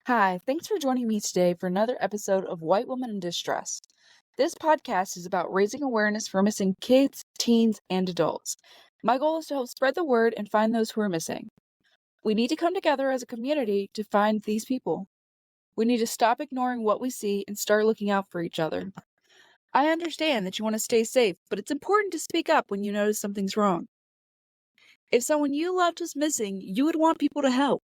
Hi, thanks for joining me today for another episode of White Woman in Distress. This podcast is about raising awareness for missing kids, teens, and adults. My goal is to help spread the word and find those who are missing. We need to come together as a community to find these people. We need to stop ignoring what we see and start looking out for each other. I understand that you want to stay safe, but it's important to speak up when you notice something's wrong. If someone you loved was missing, you would want people to help.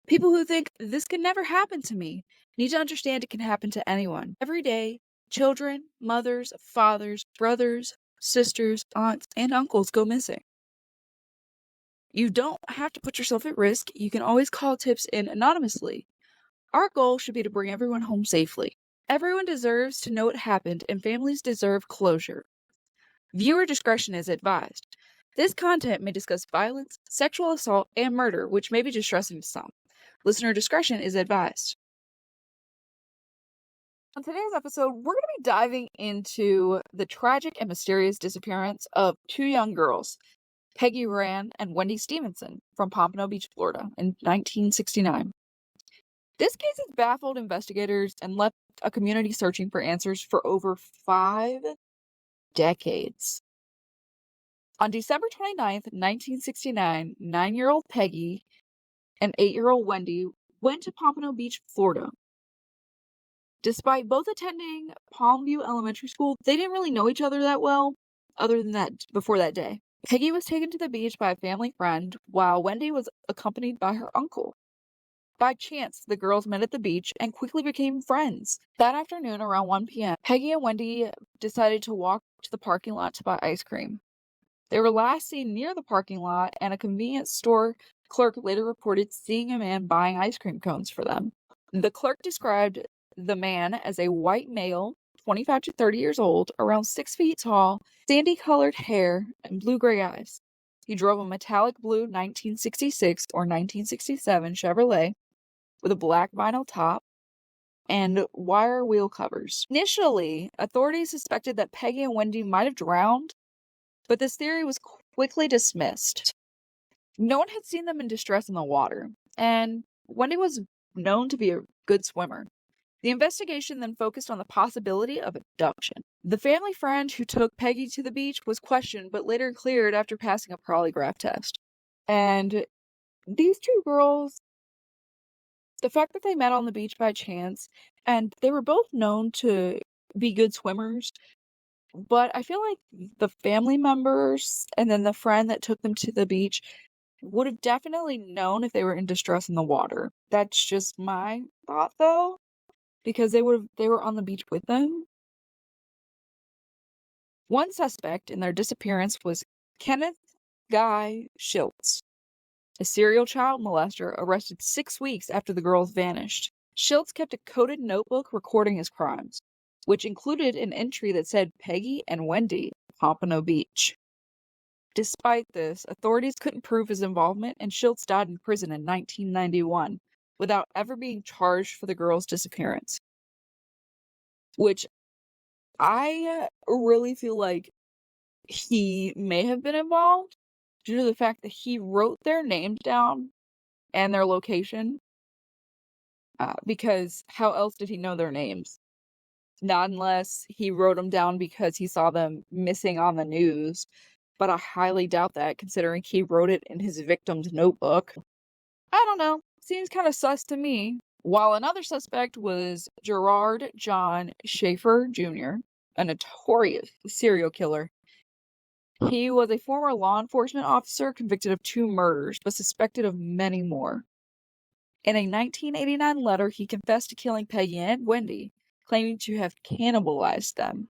People who think this could never happen to me need to understand it can happen to anyone. Every day, children, mothers, fathers, brothers, sisters, aunts, and uncles go missing. You don't have to put yourself at risk. You can always call tips in anonymously. Our goal should be to bring everyone home safely. Everyone deserves to know what happened, and families deserve closure. Viewer discretion is advised. This content may discuss violence, sexual assault, and murder, which may be distressing to some. Listener discretion is advised. On today's episode, we're going to be diving into the tragic and mysterious disappearance of two young girls, Peggy Rahn and Wendy Stevenson, from Pompano Beach, Florida, in 1969. This case has baffled investigators and left a community searching for answers for over 5 decades. On December 29th, 1969, 9-year-old Peggy and 8-year-old Wendy went to Pompano Beach, Florida. Despite both attending Palmview Elementary School, they didn't really know each other that well, other than that before that day. Peggy was taken to the beach by a family friend, while Wendy was accompanied by her uncle. By chance, the girls met at the beach and quickly became friends. That afternoon, around 1 p.m., Peggy and Wendy decided to walk to the parking lot to buy ice cream. They were last seen near the parking lot, and a convenience store clerk later reported seeing a man buying ice cream cones for them. The clerk described the man as a white male, 25 to 30 years old, around 6 feet tall, sandy-colored hair, and blue-gray eyes. He drove a metallic blue 1966 or 1967 Chevrolet with a black vinyl top and wire wheel covers. Initially, authorities suspected that Peggy and Wendy might have drowned, but this theory was quickly dismissed. No one had seen them in distress in the water, and Wendy was known to be a good swimmer. The investigation then focused on the possibility of abduction. The family friend who took Peggy to the beach was questioned, but later cleared after passing a polygraph test. And these two girls, the fact that they met on the beach by chance, and they were both known to be good swimmers, but I feel like the family members and then the friend that took them to the beach would have definitely known if they were in distress in the water. That's just my thought, though. Because they were on the beach with them. One suspect in their disappearance was Kenneth Guy Schiltz, a serial child molester arrested 6 weeks after the girls vanished. Schiltz kept a coded notebook recording his crimes, which included an entry that said Peggy and Wendy, Pompano Beach. Despite this, authorities couldn't prove his involvement, and Schiltz died in prison in 1991 without ever being charged for the girls' disappearance. Which I really feel like he may have been involved due to the fact that he wrote their names down and their location. Because how else did he know their names? Not unless he wrote them down because he saw them missing on the news. But I highly doubt that, considering he wrote it in his victim's notebook. I don't know. Seems kind of sus to me. While another suspect was Gerard John Schaefer Jr., a notorious serial killer. He was a former law enforcement officer convicted of 2 murders, but suspected of many more. In a 1989 letter, he confessed to killing Peggy and Wendy, claiming to have cannibalized them.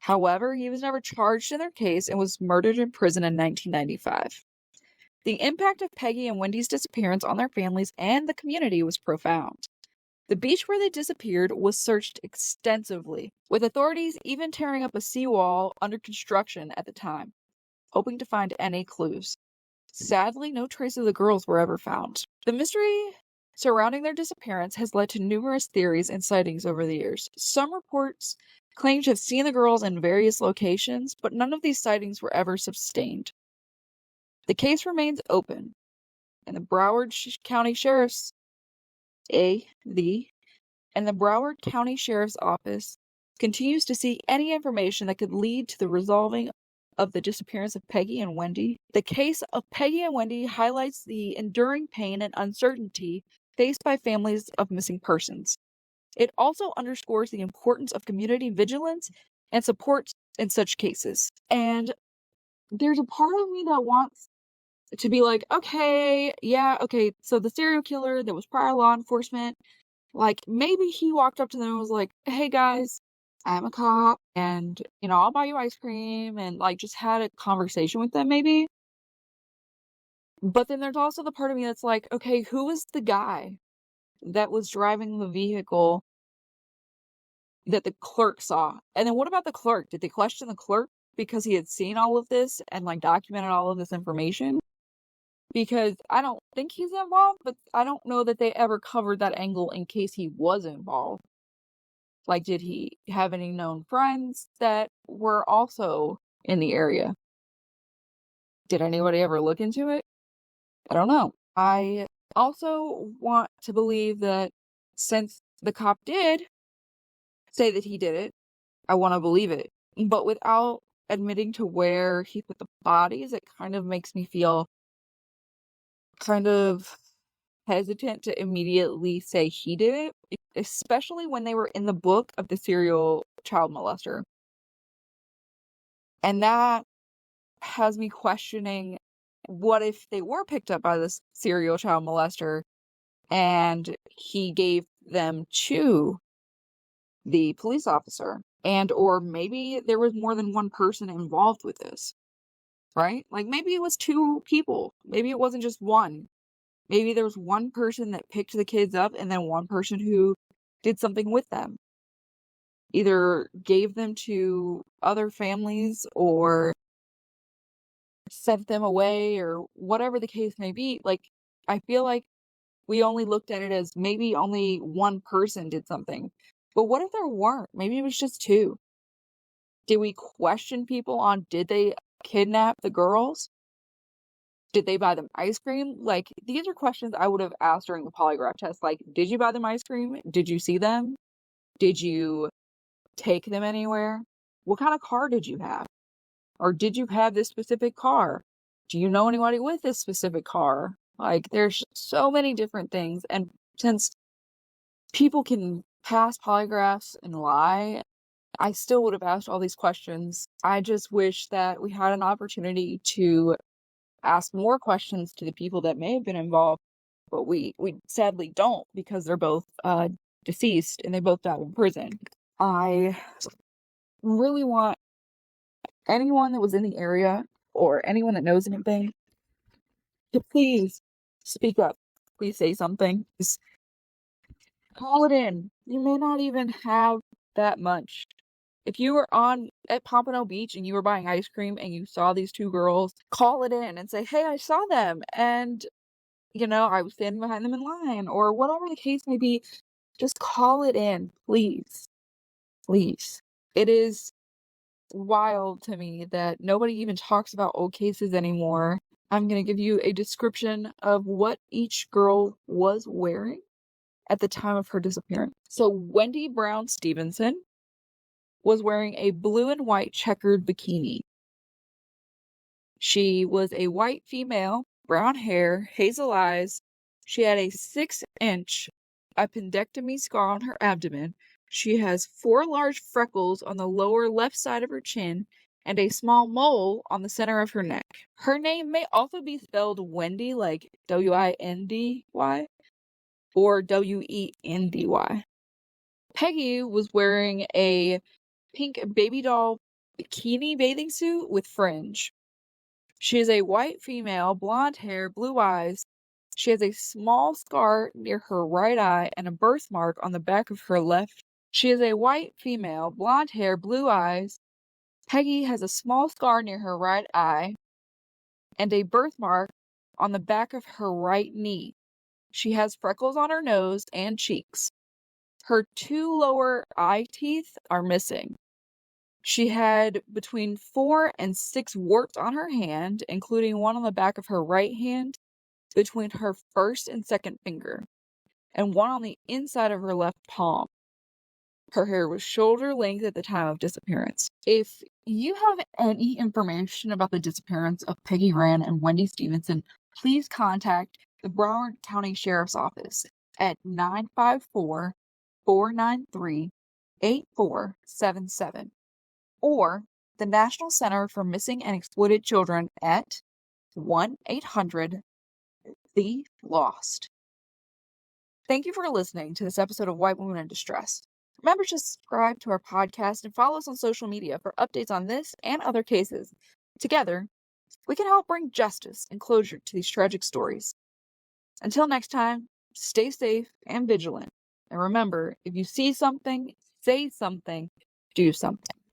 However, he was never charged in their case and was murdered in prison in 1995. The impact of Peggy and Wendy's disappearance on their families and the community was profound. The beach where they disappeared was searched extensively, with authorities even tearing up a seawall under construction at the time, hoping to find any clues. Sadly, no trace of the girls were ever found. The mystery surrounding their disappearance has led to numerous theories and sightings over the years. Some reports claim to have seen the girls in various locations, but none of these sightings were ever sustained. The case remains open, and the Broward County Sheriff's and the Broward County Sheriff's Office continues to seek any information that could lead to the resolving of the disappearance of Peggy and Wendy. The case of Peggy and Wendy highlights the enduring pain and uncertainty faced by families of missing persons. It also underscores the importance of community vigilance and support in such cases. And there's a part of me that wants to be like, okay, so the serial killer, there was prior law enforcement, like, maybe he walked up to them and was like, hey guys, I'm a cop, and, I'll buy you ice cream, and, like, just had a conversation with them, maybe. But then there's also the part of me that's like, okay, who was the guy that was driving the vehicle that the clerk saw? And then what about the clerk? Did they question the clerk because he had seen all of this and, like, documented all of this information? Because I don't think he's involved, but I don't know that they ever covered that angle in case he was involved. Like, did he have any known friends that were also in the area? Did anybody ever look into it? I don't know. I also want to believe that since the cop did say that he did it, I want to believe it. But without admitting to where he put the bodies, it kind of makes me feel kind of hesitant to immediately say he did it, especially when they were in the book of the serial child molester. And that has me questioning, what if they were picked up by this serial child molester and he gave them to the police officer? And or maybe there was more than one person involved with this, right? Like, maybe it was two people. Maybe it wasn't just one. Maybe there was one person that picked the kids up and then one person who did something with them. Either gave them to other families or sent them away or whatever the case may be. Like, I feel like we only looked at it as maybe only one person did something. But what if there weren't? Maybe it was just two. Did we question people on, did they kidnap the girls? Did they buy them ice cream? Like, these are questions I would have asked during the polygraph test. Like, did you buy them ice cream? Did you see them? Did you take them anywhere? What kind of car did you have? Or did you have this specific car? Do you know anybody with this specific car? Like, there's so many different things. And since people can pass polygraphs and lie, I still would have asked all these questions. I just wish that we had an opportunity to ask more questions to the people that may have been involved, but we sadly don't, because they're both deceased and they both died in prison. I really want anyone that was in the area or anyone that knows anything to please speak up. Please say something. Just call it in. You may not even have that much. If you were at Pompano Beach and you were buying ice cream and you saw these two girls, call it in and say, hey, I saw them, and I was standing behind them in line, or whatever the case may be. Just call it in, please. Please. It is wild to me that nobody even talks about old cases anymore. I'm going to give you a description of what each girl was wearing at the time of her disappearance. So Wendy Brown Stevenson was wearing a blue and white checkered bikini. She was a white female, brown hair, hazel eyes. She had a 6-inch appendectomy scar on her abdomen. She has 4 large freckles on the lower left side of her chin and a small mole on the center of her neck. Her name may also be spelled Wendy, like W-I-N-D-Y, or W-E-N-D-Y. Peggy was wearing a pink baby doll bikini bathing suit with fringe. She is a white female, blonde hair, blue eyes. She has a small scar near her right eye and a birthmark on the back of her left. She is a white female, blonde hair, blue eyes. Peggy has a small scar near her right eye and a birthmark on the back of her right knee. She has freckles on her nose and cheeks. Her 2 lower eye teeth are missing. She had between 4 and 6 warts on her hand, including one on the back of her right hand, between her first and second finger. and one on the inside of her left palm. Her hair was shoulder length at the time of disappearance. If you have any information about the disappearance of Peggy Rahn and Wendy Stevenson, please contact the Broward County Sheriff's Office at 954-493-8477 or the National Center for Missing and Exploited Children at 1-800-THE-LOST. Thank you for listening to this episode of White Women in Distress. Remember to subscribe to our podcast and follow us on social media for updates on this and other cases. Together, we can help bring justice and closure to these tragic stories. Until next time, stay safe and vigilant. And remember, if you see something, say something, do something.